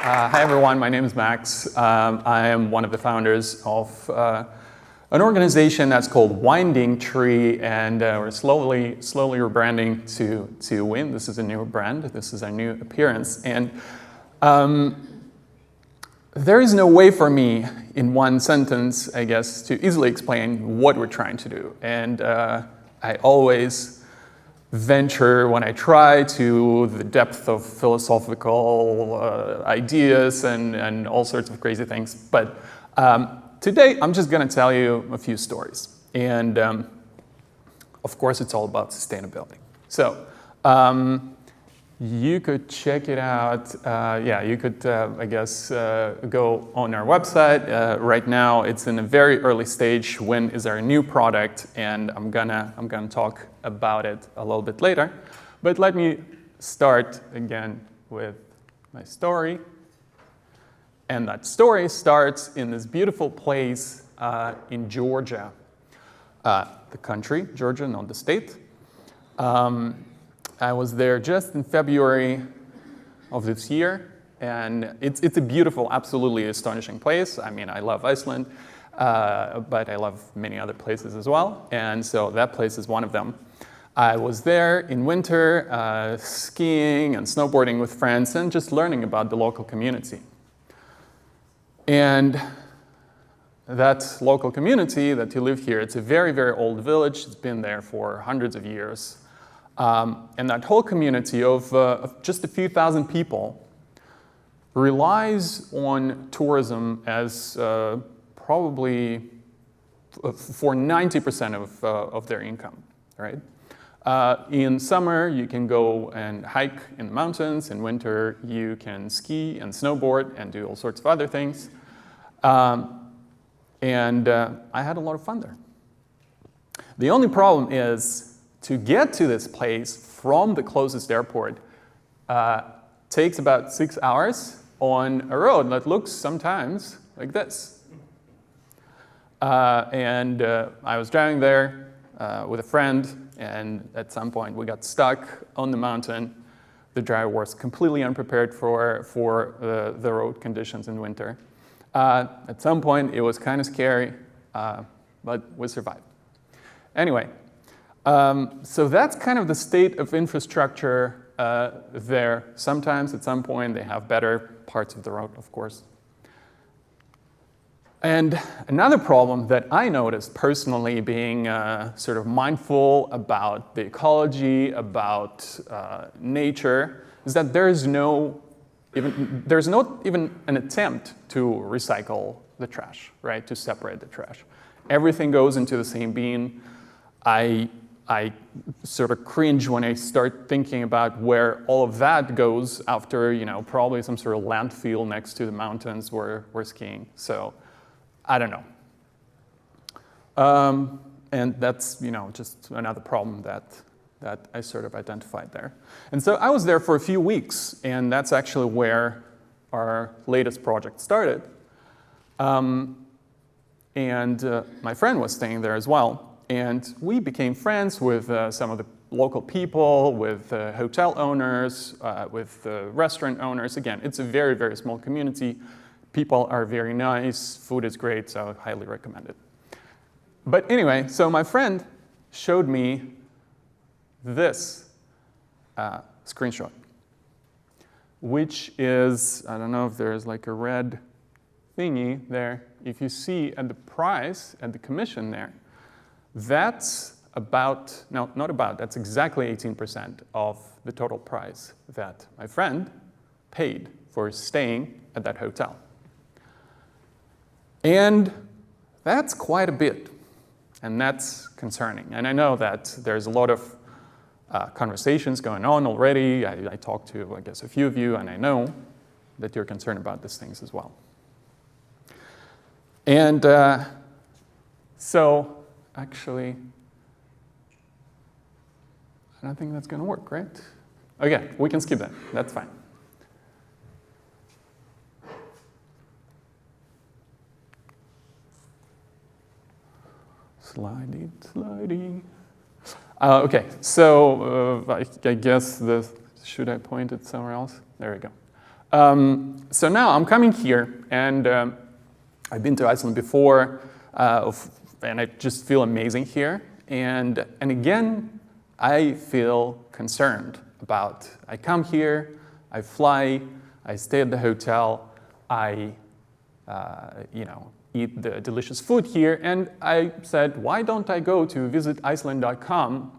Hi everyone, my name is Max. I am one of the founders of an organization that's called Winding Tree, and we're slowly rebranding to Win. This is a new brand. This is a new appearance, and there is no way for me in one sentence, I guess, to easily explain what we're trying to do. And I always venture when I try to the depth of philosophical ideas and all sorts of crazy things. But today I'm just going to tell you a few stories. And of course it's all about sustainability. So you could check it out. Yeah, you could, I guess, go on our website. Right now, it's in a very early stage. When is our new product? And I'm gonna talk about it a little bit later. But let me start again with my story. And that story starts in this beautiful place in Georgia, the country, Georgia, not the state. I was there just in February of this year, and it's a beautiful, absolutely astonishing place. I mean, I love Iceland, but I love many other places as well, and so that place is one of them. I was there in winter, skiing and snowboarding with friends and just learning about the local community. And that local community that you live here, it's a very, very old village. It's been there for hundreds of years. And that whole community of just a few thousand people relies on tourism as probably for 90% of their income, right? In summer, you can go and hike in the mountains. In winter, you can ski and snowboard and do all sorts of other things. And I had a lot of fun there. The only problem is, to get to this place from the closest airport takes about 6 hours on a road that looks sometimes like this. And I was driving there with a friend, and at some point we got stuck on the mountain. The driver was completely unprepared for the road conditions in winter. At some point it was kind of scary, but we survived. Anyway. So that's kind of the state of infrastructure there. Sometimes, at some point, they have better parts of the road, of course. And another problem that I noticed personally, being sort of mindful about the ecology, about nature, is that there's not even an attempt to recycle the trash, right? To separate the trash. Everything goes into the same bin. I sort of cringe when I start thinking about where all of that goes after, probably some sort of landfill next to the mountains where we're skiing. So, I don't know. And that's, just another problem that I sort of identified there. And so I was there for a few weeks, and that's actually where our latest project started. And my friend was staying there as well. And we became friends with some of the local people, with hotel owners, with restaurant owners. Again, it's a very, very small community. People are very nice. Food is great, so I highly recommend it. But anyway, so my friend showed me this screenshot, which is, I don't know if there's like a red thingy there. If you see at the price, at the commission there, that's about, no, not about, that's exactly 18% of the total price that my friend paid for staying at that hotel. And that's quite a bit, and that's concerning. And I know that there's a lot of conversations going on already. I talked to, I guess, a few of you, and I know that you're concerned about these things as well. And so, actually, I don't think that's going to work, right? Okay, we can skip that. That's fine. Sliding. Okay, so I guess should I point it somewhere else? There we go. So now I'm coming here, and I've been to Iceland before, and I just feel amazing here. And again, I feel concerned about, I come here, I fly, I stay at the hotel, I eat the delicious food here, and I said, why don't I go to visiticeland.com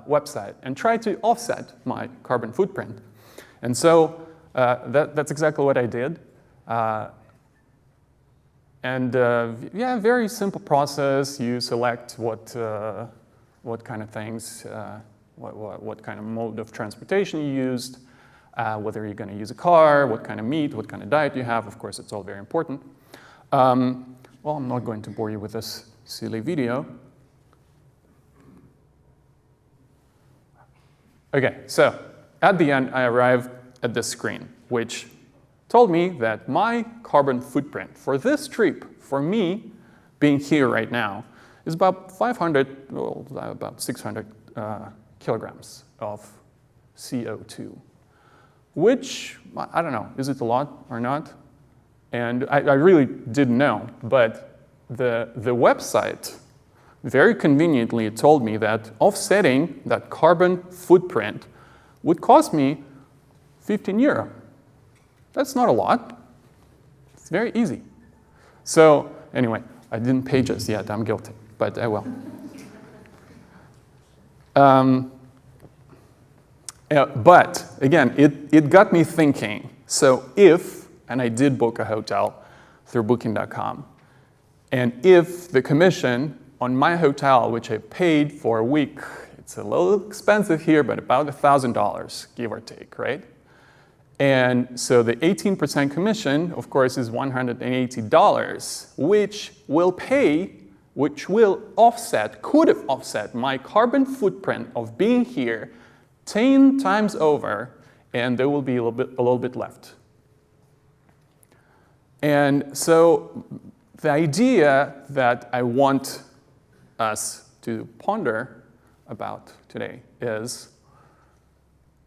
website and try to offset my carbon footprint? And so that's exactly what I did. Yeah, very simple process. You select what kind of things, what kind of mode of transportation you used, whether you're going to use a car, what kind of meat, what kind of diet you have. Of course, it's all very important. Well, I'm not going to bore you with this silly video. Okay, so at the end, I arrived at this screen, which told me that my carbon footprint for this trip, for me being here right now, is about 600 kilograms of CO2, which, I don't know, is it a lot or not? And I really didn't know, but the website very conveniently told me that offsetting that carbon footprint would cost me 15 euro. That's not a lot. It's very easy. So anyway, I didn't pay just yet. I'm guilty, but I will. But again, it got me thinking. So if, and I did book a hotel through booking.com, and if the commission on my hotel, which I paid for a week, it's a little expensive here, but about $1,000, give or take, right? And so the 18% commission, of course, is $180, which will offset, could have offset my carbon footprint of being here 10 times over, and there will be a little bit left. And so the idea that I want us to ponder about today is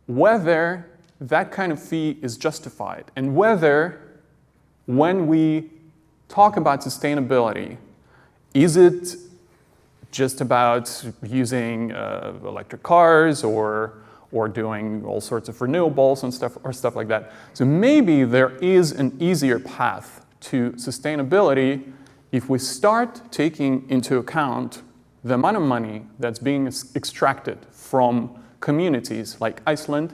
whether that kind of fee is justified, and whether when we talk about sustainability, is it just about using electric cars or doing all sorts of renewables and stuff like that. So maybe there is an easier path to sustainability if we start taking into account the amount of money that's being extracted from communities like Iceland,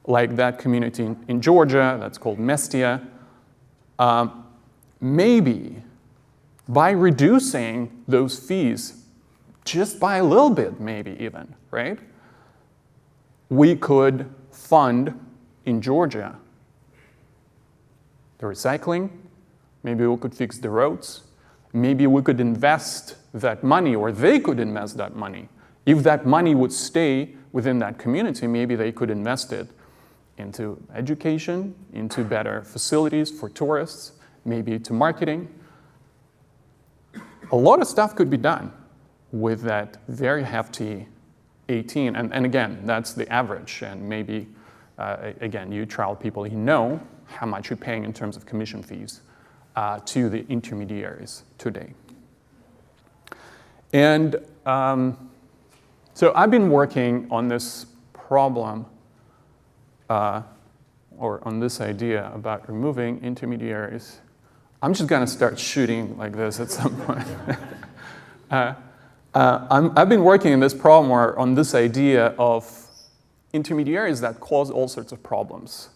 like that community in Georgia that's called Mestia. Maybe by reducing those fees just by a little bit, maybe even, right? We could fund in Georgia the recycling. Maybe we could fix the roads. Maybe we could invest that money, or they could invest that money. If that money would stay within that community, maybe they could invest it into education, into better facilities for tourists, maybe to marketing. A lot of stuff could be done with that very hefty 18, and again, that's the average, and maybe, again, you trial people, you know how much you're paying in terms of commission fees to the intermediaries today. And so I've been working on this problem, or on this idea about removing intermediaries. I'm just going to start shooting like this at some point. I've been working on this problem, or on this idea of intermediaries that cause all sorts of problems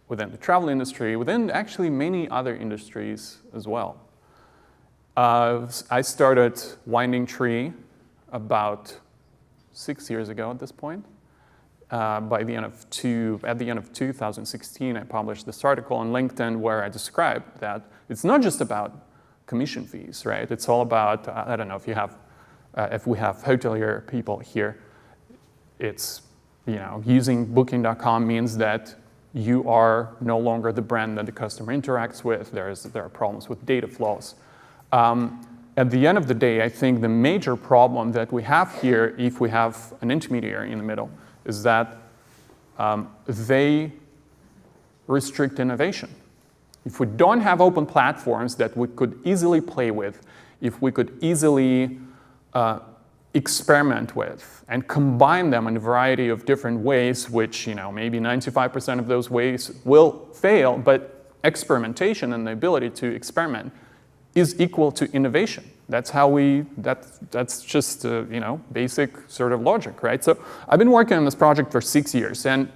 within the travel industry, within actually many other industries as well. I started Winding Tree about 6 years ago at this point. At the end of 2016, I published this article on LinkedIn where I described that it's not just about commission fees, right? It's all about, I don't know if you have, if we have hotelier people here, it's, using booking.com means that you are no longer the brand that the customer interacts with. There are problems with data flows. At the end of the day, I think the major problem that we have here, if we have an intermediary in the middle, is that they restrict innovation. If we don't have open platforms that we could easily play with, if we could easily experiment with and combine them in a variety of different ways, which maybe 95% of those ways will fail, but experimentation and the ability to experiment is equal to innovation. That's how that's just basic sort of logic, right? So I've been working on this project for 6 years, and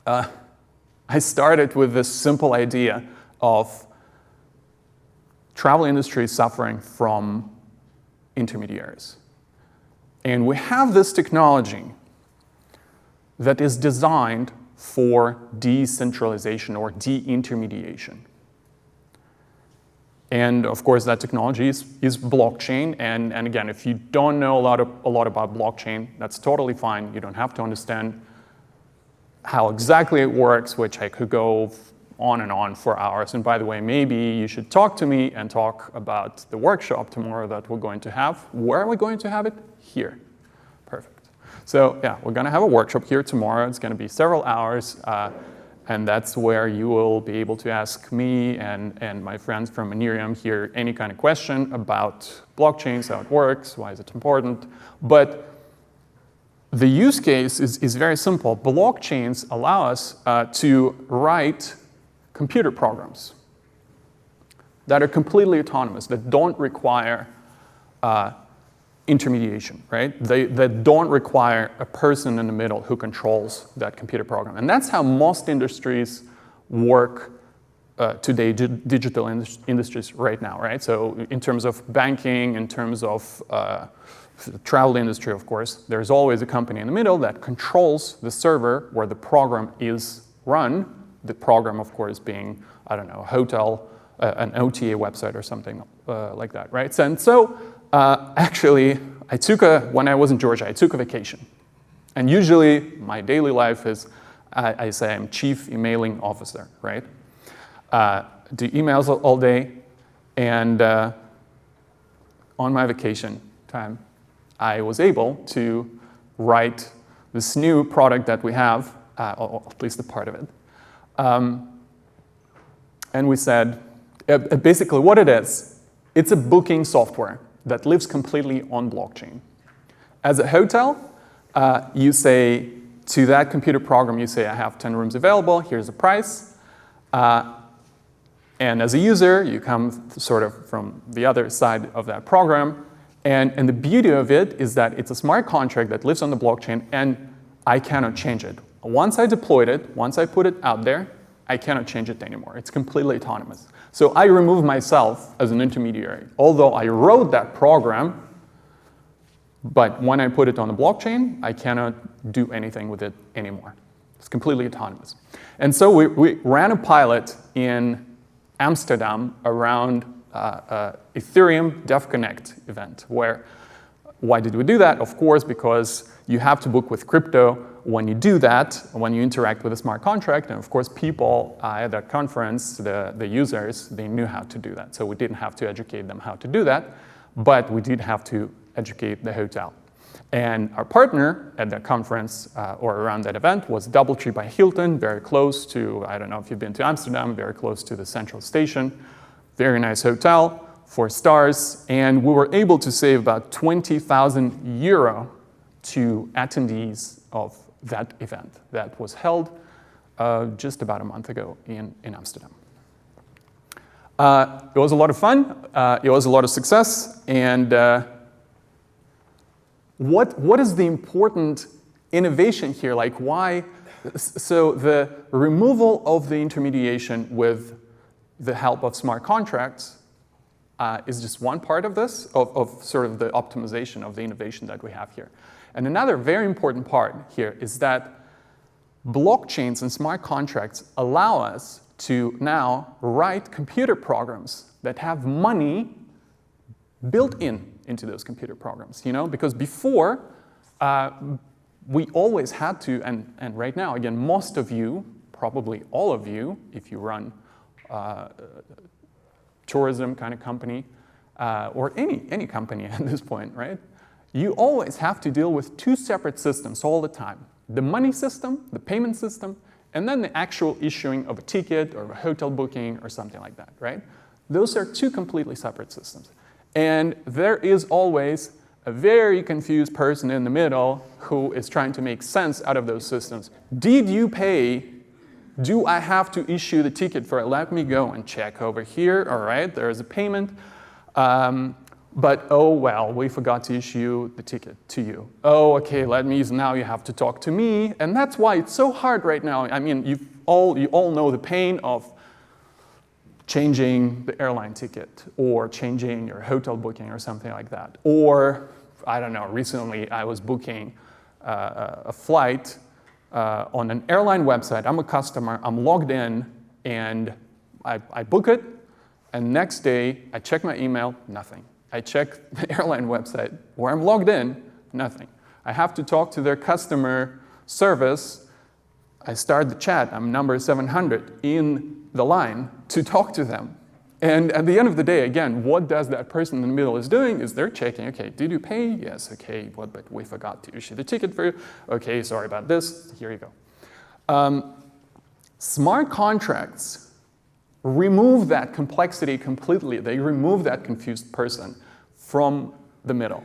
I started with this simple idea of travel industry suffering from intermediaries. And we have this technology that is designed for decentralization or de-intermediation. And of course, that technology is blockchain. And again, if you don't know a lot about blockchain, that's totally fine. You don't have to understand how exactly it works, which I could go on and on for hours. And by the way, maybe you should talk to me and talk about the workshop tomorrow that we're going to have. Where are we going to have it? Here. Perfect. So yeah, we're going to have a workshop here tomorrow. It's going to be several hours. And that's where you will be able to ask me and my friends from Monerium here any kind of question about blockchains, how it works, why is it important. But the use case is very simple. Blockchains allow us to write computer programs that are completely autonomous, that don't require intermediation, right? That don't require a person in the middle who controls that computer program. And that's how most industries work today, digital industries right now, right? So in terms of banking, in terms of the travel industry, of course, there's always a company in the middle that controls the server where the program is run. The program, of course, being, I don't know, a hotel, an OTA website or something like that, right? And so actually, when I was in Georgia, I took a vacation. And usually, my daily life is, I say I'm chief emailing officer, right? Do emails all day, and on my vacation time, I was able to write this new product that we have, or at least a part of it. And we said, basically what it is, it's a booking software that lives completely on blockchain. As a hotel, you say to that computer program, you say, I have 10 rooms available, here's the price. And as a user, you come sort of from the other side of that program. And the beauty of it is that it's a smart contract that lives on the blockchain, and I cannot change it. Once I deployed it, once I put it out there, I cannot change it anymore. It's completely autonomous. So I remove myself as an intermediary. Although I wrote that program, but when I put it on the blockchain, I cannot do anything with it anymore. It's completely autonomous. And so we ran a pilot in Amsterdam around Ethereum DevConnect event. Why did we do that? Of course, because you have to book with crypto. When you do that, when you interact with a smart contract, and of course people at that conference, the users, they knew how to do that. So we didn't have to educate them how to do that, but we did have to educate the hotel. And our partner at that conference or around that event was DoubleTree by Hilton, very close to, I don't know if you've been to Amsterdam, very close to the central station. Very nice hotel, 4 stars, and we were able to save about 20,000 euro to attendees of that event that was held just about a month ago in Amsterdam. It was a lot of fun, it was a lot of success, and what is the important innovation here? Like why? So the removal of the intermediation with the help of smart contracts is just one part of this, of sort of the optimization of the innovation that we have here. And another very important part here is that blockchains and smart contracts allow us to now write computer programs that have money built into those computer programs, you know? Because before, we always had to, and right now, again, most of you, probably all of you, if you run tourism kind of company, or any company at this point, right? You always have to deal with 2 separate systems all the time. The money system, the payment system, and then the actual issuing of a ticket or a hotel booking or something like that, right? Those are two completely separate systems. And there is always a very confused person in the middle who is trying to make sense out of those systems. Did you pay? Do I have to issue the ticket for it? Let me go and check over here. All right, there is a payment. But oh well, we forgot to issue the ticket to you. Oh, okay, now you have to talk to me. And that's why it's so hard right now. I mean, you all know the pain of changing the airline ticket or changing your hotel booking or something like that. Or, I don't know, recently I was booking a flight on an airline website. I'm a customer, I'm logged in, and I book it, and next day I check my email, nothing. I check the airline website where I'm logged in, nothing. I have to talk to their customer service. I start the chat, I'm number 700 in the line to talk to them. And at the end of the day, again, what does that person in the middle is doing is they're checking, okay, did you pay? Yes, okay, but we forgot to issue the ticket for you. Okay, sorry about this, here you go. Smart contracts remove that complexity completely. They remove that confused person from the middle.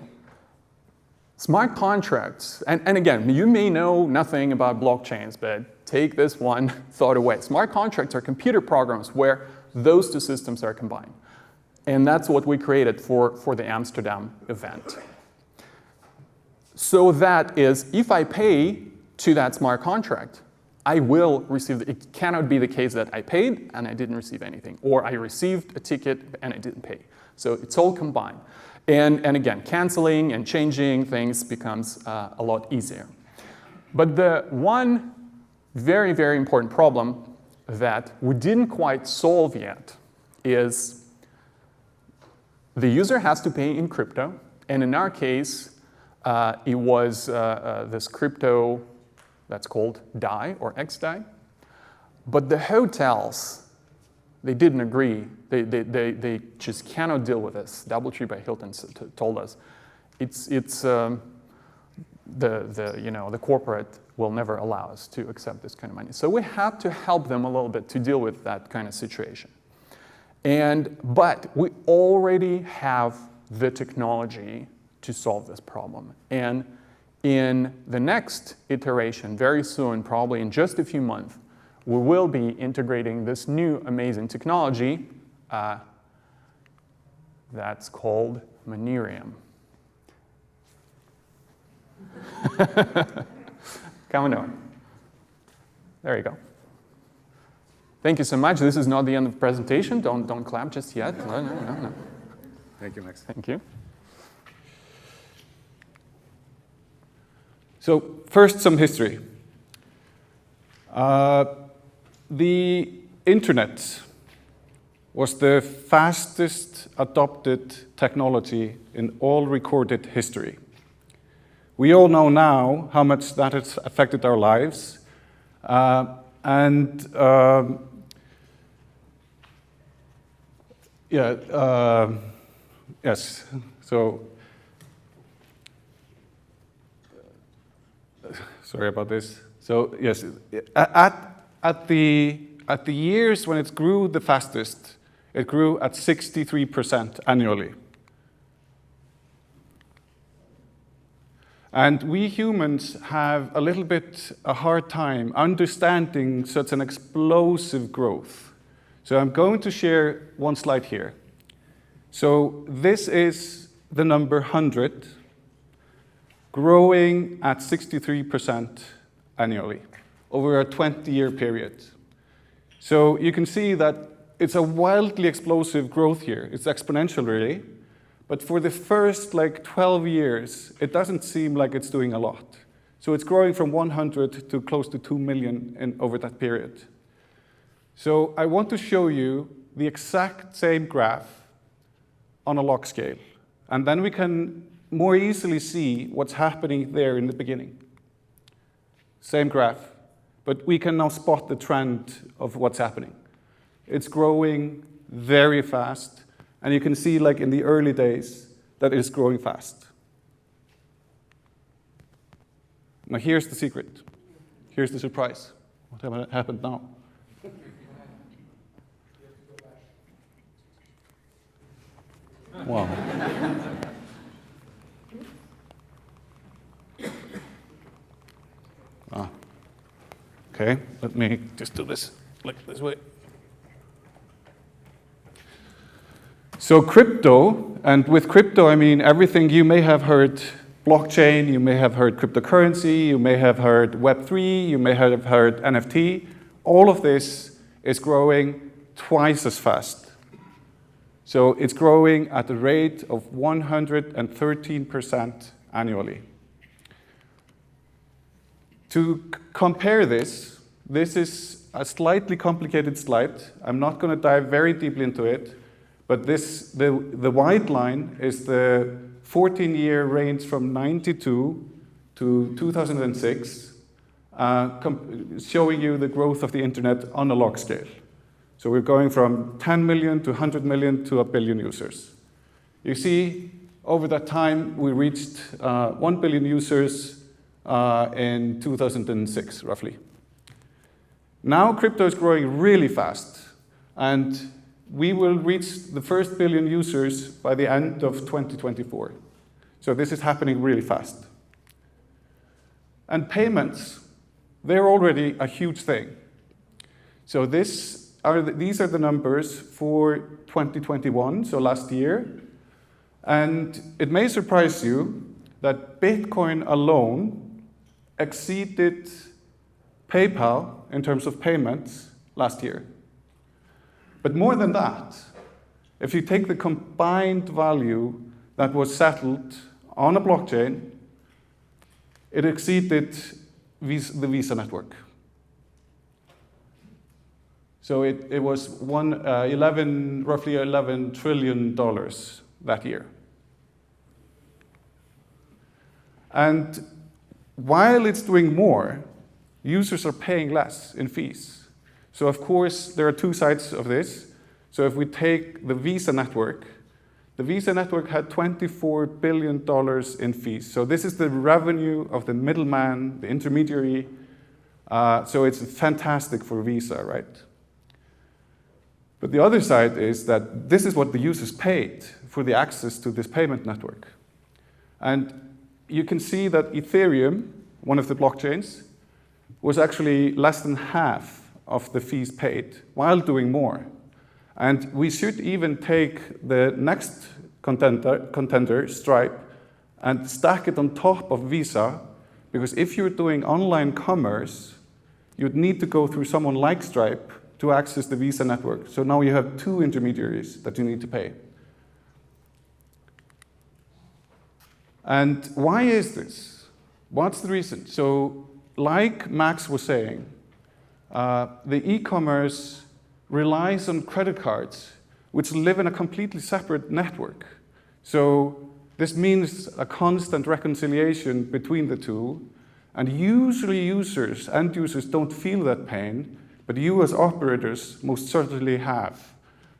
Smart contracts, and again, you may know nothing about blockchains, but take this one thought away. Smart contracts are computer programs where those two systems are combined. And that's what we created for the Amsterdam event. So that is, if I pay to that smart contract, I will receive, it cannot be the case that I paid and I didn't receive anything, or I received a ticket and I didn't pay. So it's all combined. And again, canceling and changing things becomes a lot easier. But the one very, very important problem that we didn't quite solve yet is the user has to pay in crypto. And in our case, it was this crypto that's called DAI or XDAI. But the hotels, they didn't agree. They just cannot deal with this. DoubleTree by Hilton told us it's the corporate will never allow us to accept this kind of money. So we had to help them a little bit to deal with that kind of situation. But we already have the technology to solve this problem. And in the next iteration, very soon, probably in just a few months, we will be integrating this new amazing technology that's called Monerium. Come on. There you go. Thank you so much. This is not the end of the presentation. Don't clap just yet. No. Thank you, Max. Thank you. So first, some history. The internet was the fastest adopted technology in all recorded history. We all know now how much that has affected our lives. Yes, so sorry about this. So yes, at the years when it grew the fastest, it grew at 63% annually. And we humans have a little bit a hard time understanding such an explosive growth. So I'm going to share one slide here. So this is the number 100 growing at 63% annually over a 20-year period. So you can see that it's a wildly explosive growth here. It's exponential, really. But for the first 12 years, it doesn't seem like it's doing a lot. So it's growing from 100 to close to 2 million over that period. So I want to show you the exact same graph on a log scale. And then we can more easily see what's happening there in the beginning. Same graph, but we can now spot the trend of what's happening. It's growing very fast, and you can see in the early days that it's growing fast. Now here's the secret. Here's the surprise. What happened now? Wow. Okay, let me just do this like this way. So crypto, and with crypto I mean everything you may have heard: blockchain, you may have heard cryptocurrency, you may have heard Web3, you may have heard NFT. All of this is growing twice as fast. So it's growing at a rate of 113% annually. To compare this is a slightly complicated slide. I'm not going to dive very deeply into it, but the white line is the 14-year range from 92 to 2006, showing you the growth of the internet on a log scale. So we're going from 10 million to 100 million to 1 billion users. You see, over that time, we reached 1 billion users in 2006, roughly. Now crypto is growing really fast, and we will reach the first billion users by the end of 2024. So this is happening really fast. And payments, they're already a huge thing. So these are the numbers for 2021, so last year. And it may surprise you that Bitcoin alone exceeded PayPal in terms of payments last year. But more than that, if you take the combined value that was settled on a blockchain, it exceeded the Visa network. So it was roughly $11 trillion that year. And while it's doing more, users are paying less in fees. So of course, there are two sides of this. So if we take the Visa network had $24 billion in fees. So this is the revenue of the middleman, the intermediary. So it's fantastic for Visa, right? But the other side is that this is what the users paid for the access to this payment network. And you can see that Ethereum, one of the blockchains, was actually less than half of the fees paid while doing more. And we should even take the next contender, Stripe, and stack it on top of Visa, because if you're doing online commerce, you'd need to go through someone like Stripe to access the Visa network. So now you have two intermediaries that you need to pay. And why is this? What's the reason? So like Max was saying, the e-commerce relies on credit cards, which live in a completely separate network. So this means a constant reconciliation between the two, and usually end users don't feel that pain, but you as operators most certainly have.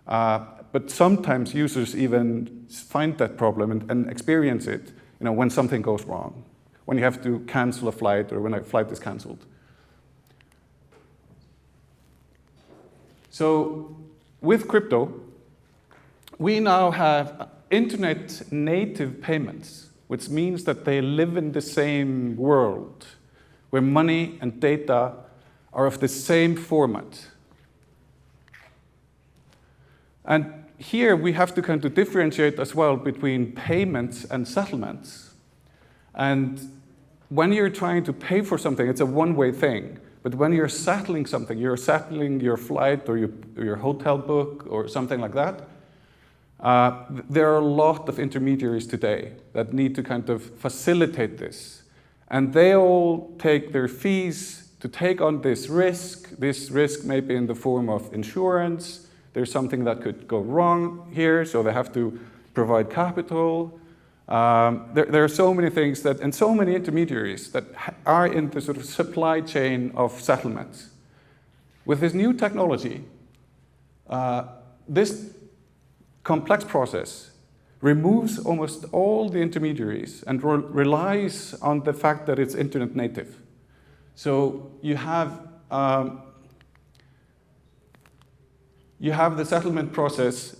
But sometimes users even find that problem and experience it, when something goes wrong, when you have to cancel a flight or when a flight is canceled. So with crypto, we now have internet native payments, which means that they live in the same world, where money and data are of the same format. And here we have to kind of differentiate as well between payments and settlements. And when you're trying to pay for something, it's a one-way thing. But when you're settling something, you're settling your flight or your hotel book or something like that, there are a lot of intermediaries today that need to kind of facilitate this. And they all take their fees to take on this risk. This risk may be in the form of insurance. There's something that could go wrong here, so they have to provide capital. There are so many things and so many intermediaries that are in the sort of supply chain of settlements. With this new technology, this complex process removes almost all the intermediaries and relies on the fact that it's internet native. So you have you have the settlement process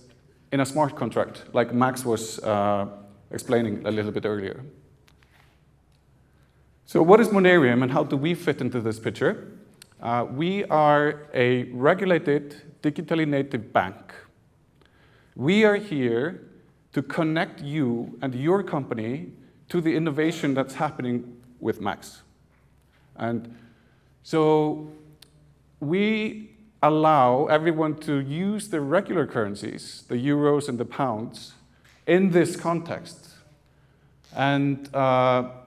in a smart contract, like Max was explaining a little bit earlier. So what is Monerium and how do we fit into this picture? We are a regulated, digitally native bank. We are here to connect you and your company to the innovation that's happening with Max. And so we allow everyone to use the regular currencies, the euros and the pounds, in this context. And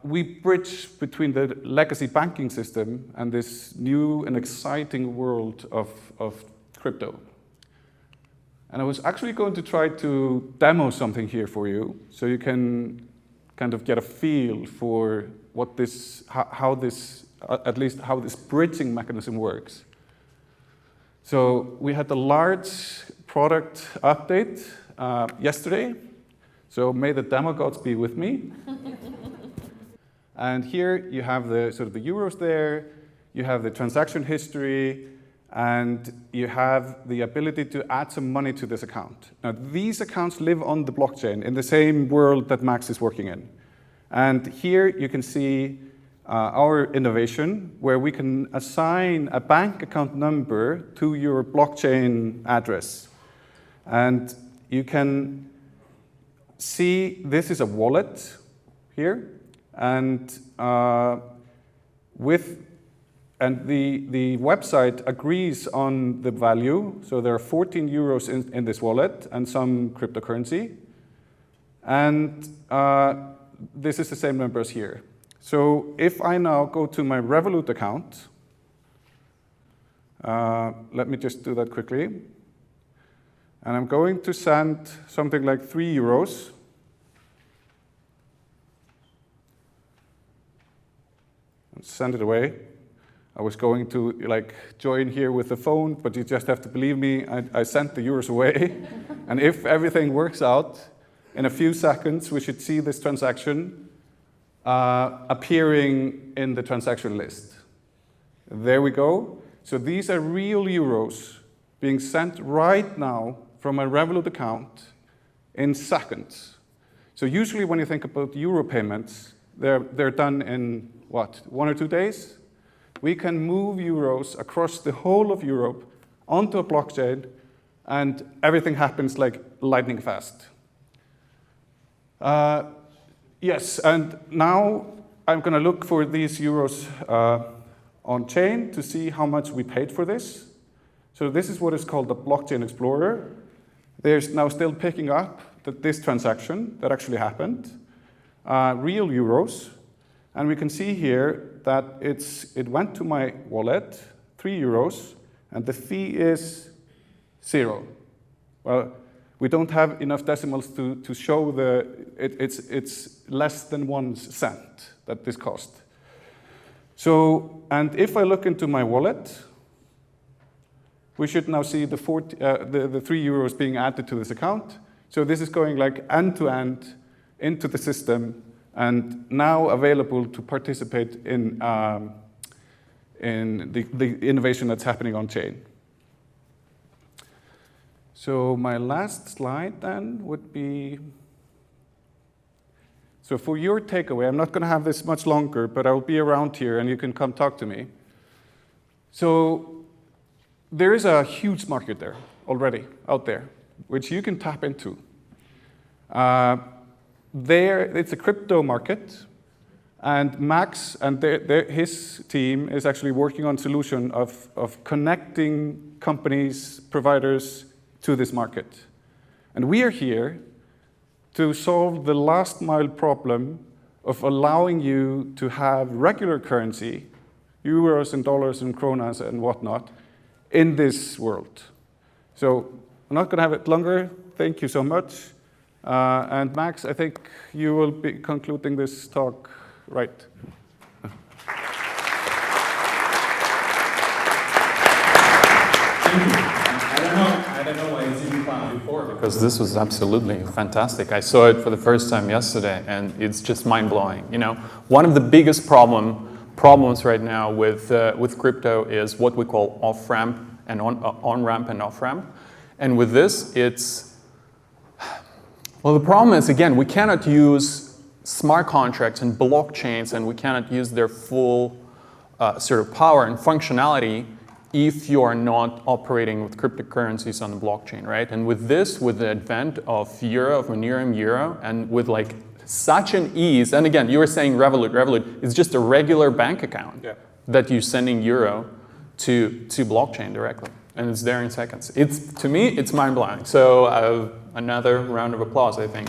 we bridge between the legacy banking system and this new and exciting world of crypto. And I was actually going to try to demo something here for you, so you can kind of get a feel for what this, how this, at least how this bridging mechanism works. So we had a large product update yesterday. So may the demo gods be with me. And here you have the sort of the euros there, you have the transaction history, and you have the ability to add some money to this account. Now, these accounts live on the blockchain in the same world that Max is working in. And here you can see our innovation, where we can assign a bank account number to your blockchain address. And you can see this is a wallet here, and the website agrees on the value. So there are 14 euros in this wallet and some cryptocurrency. And this is the same number as here. So if I now go to my Revolut account, let me just do that quickly. And I'm going to send something like 3 euros. And send it away. I was going to join here with the phone, but you just have to believe me, I sent the euros away. And if everything works out, in a few seconds, we should see this transaction appearing in the transaction list. There we go. So these are real euros being sent right now from a Revolut account in seconds. So usually when you think about euro payments, they're done in, what, 1 or 2 days? We can move euros across the whole of Europe onto a blockchain, and everything happens like lightning fast. Yes, and now I'm going to look for these euros on chain to see how much we paid for this. So this is what is called the Blockchain Explorer. There's now still picking up that this transaction that actually happened, real euros, and we can see here that it went to my wallet, 3 euros, and the fee is 0. Well, we don't have enough decimals to show it's less than 1 cent that this cost. So, and if I look into my wallet, we should now see the 3 euros being added to this account. So this is going like end to end into the system and now available to participate in the innovation that's happening on chain. So my last slide then would be, so for your takeaway, I'm not going to have this much longer, but I'll be around here and you can come talk to me. So there is a huge market there already out there, which you can tap into. It's a crypto market, and Max and his team is actually working on a solution of connecting companies, providers to this market. And we are here to solve the last mile problem of allowing you to have regular currency, euros and dollars and kronas and whatnot, in this world. So I'm not going to have it longer. Thank you so much. And Max, I think you will be concluding this talk, right? I don't know why it's even planned before, because this was absolutely fantastic. I saw it for the first time yesterday, and it's just mind-blowing. You know, one of the biggest problems problems right now with crypto is what we call off-ramp and on-ramp and off-ramp. And with this, well, the problem is, again, we cannot use smart contracts and blockchains, and we cannot use their full sort of power and functionality if you are not operating with cryptocurrencies on the blockchain, right? And with this, with the advent of Euro, of Monerium Euro, and with like such an ease, and again, you were saying Revolut is just a regular bank account that you're sending Euro to blockchain directly, and it's there in seconds. To me, it's mind-blowing. So another round of applause, I think.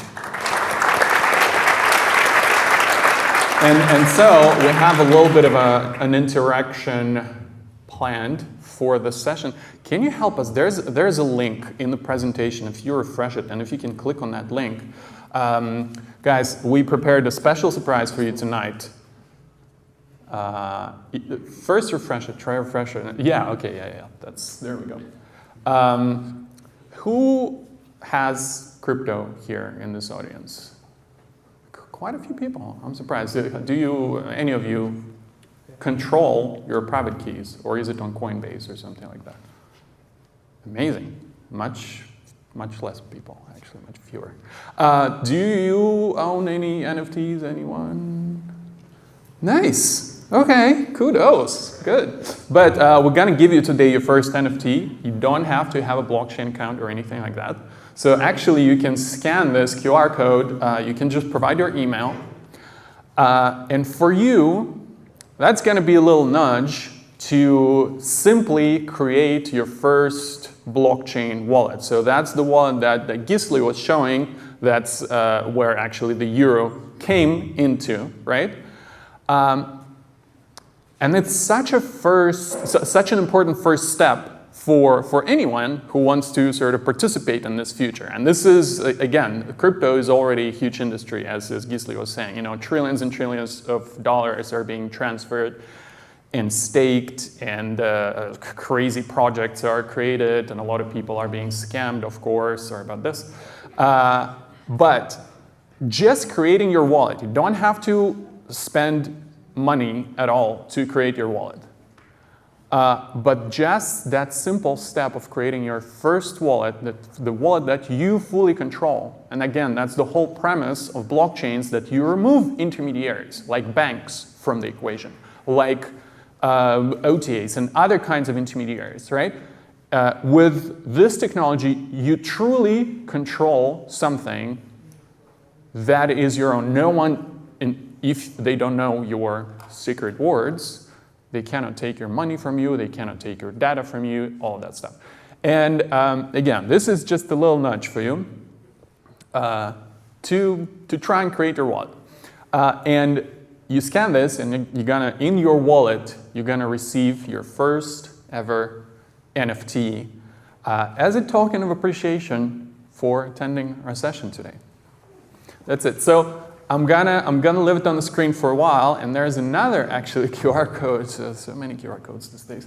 And so we have a little bit of an interaction planned for the session. Can you help us? There's a link in the presentation if you refresh it, and if you can click on that link. Guys, we prepared a special surprise for you tonight. First refresh it, try refresh it. Yeah, okay, yeah, there we go. Who has crypto here in this audience? Quite a few people, I'm surprised. Do any of you control your private keys, or is it on Coinbase or something like that? Amazing, much less people, actually, much fewer. Do you own any NFTs, anyone? Nice, okay, kudos, good. But we're gonna give you today your first NFT. You don't have to have a blockchain account or anything like that. So actually you can scan this QR code, you can just provide your email. And for you, that's gonna be a little nudge to simply create your first blockchain wallet. So that's the wallet that Gísli was showing. That's where actually the euro came into, right? And it's such an important first step for anyone who wants to sort of participate in this future. And this is, again, crypto is already a huge industry, as Gísli was saying. You know, trillions and trillions of dollars are being transferred and staked, and crazy projects are created, and a lot of people are being scammed, of course. Sorry about this. But just creating your wallet, you don't have to spend money at all to create your wallet. But just that simple step of creating your first wallet, the wallet that you fully control, and again, that's the whole premise of blockchains, that you remove intermediaries, like banks, from the equation, like OTAs and other kinds of intermediaries, right? With this technology, you truly control something that is your own. No one, if they don't know your secret words, they cannot take your money from you, they cannot take your data from you, all of that stuff. And again, this is just a little nudge for you to try and create your wallet. And you scan this, and you're gonna, in your wallet, you're gonna receive your first ever NFT as a token of appreciation for attending our session today. That's it. So I'm gonna leave it on the screen for a while, and there's another actually QR code, so many QR codes these days,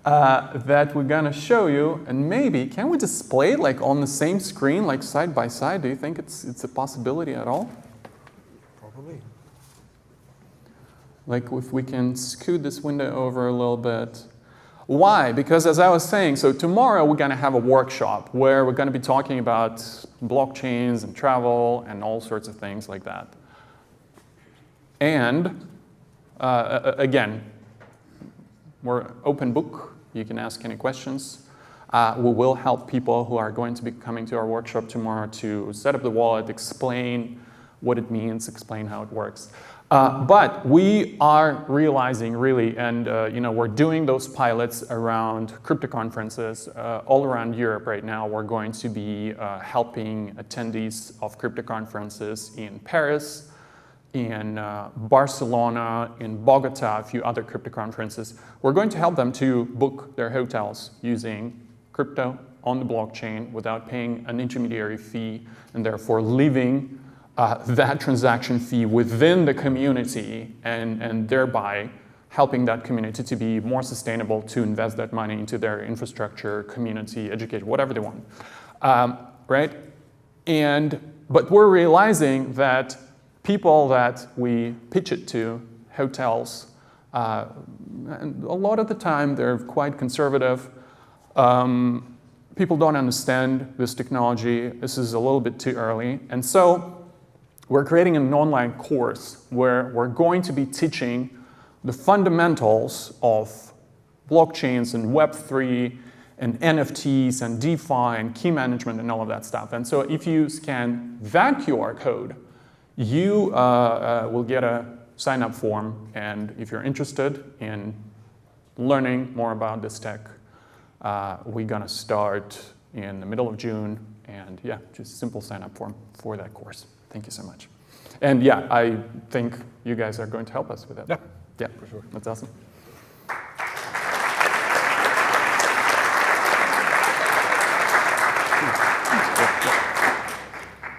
that we're gonna show you, and maybe, can we display it like on the same screen, like side by side? Do you think it's a possibility at all? Probably. Like if we can scoot this window over a little bit. Why? Because as I was saying, so tomorrow we're going to have a workshop where we're going to be talking about blockchains and travel and all sorts of things like that. And again, we're open book. You can ask any questions. We will help people who are going to be coming to our workshop tomorrow to set up the wallet, explain what it means, explain how it works. But we are realizing really, and we're doing those pilots around crypto conferences all around Europe right now. We're going to be helping attendees of crypto conferences in Paris, in Barcelona, in Bogota, a few other crypto conferences. We're going to help them to book their hotels using crypto on the blockchain without paying an intermediary fee, and therefore leaving that transaction fee within the community, and thereby helping that community to be more sustainable, to invest that money into their infrastructure, community, education, whatever they want, right? But we're realizing that people that we pitch it to, hotels, And a lot of the time, they're quite conservative. People don't understand this technology. This is a little bit too early. And so we're creating an online course where we're going to be teaching the fundamentals of blockchains and Web3 and NFTs and DeFi and key management and all of that stuff. And so if you scan that QR code, you will get a sign-up form. And if you're interested in learning more about this tech, we're going to start in the middle of June. And yeah, just a simple sign-up form for that course. Thank you so much. And yeah, I think you guys are going to help us with that. Yeah, yeah, for sure. That's awesome.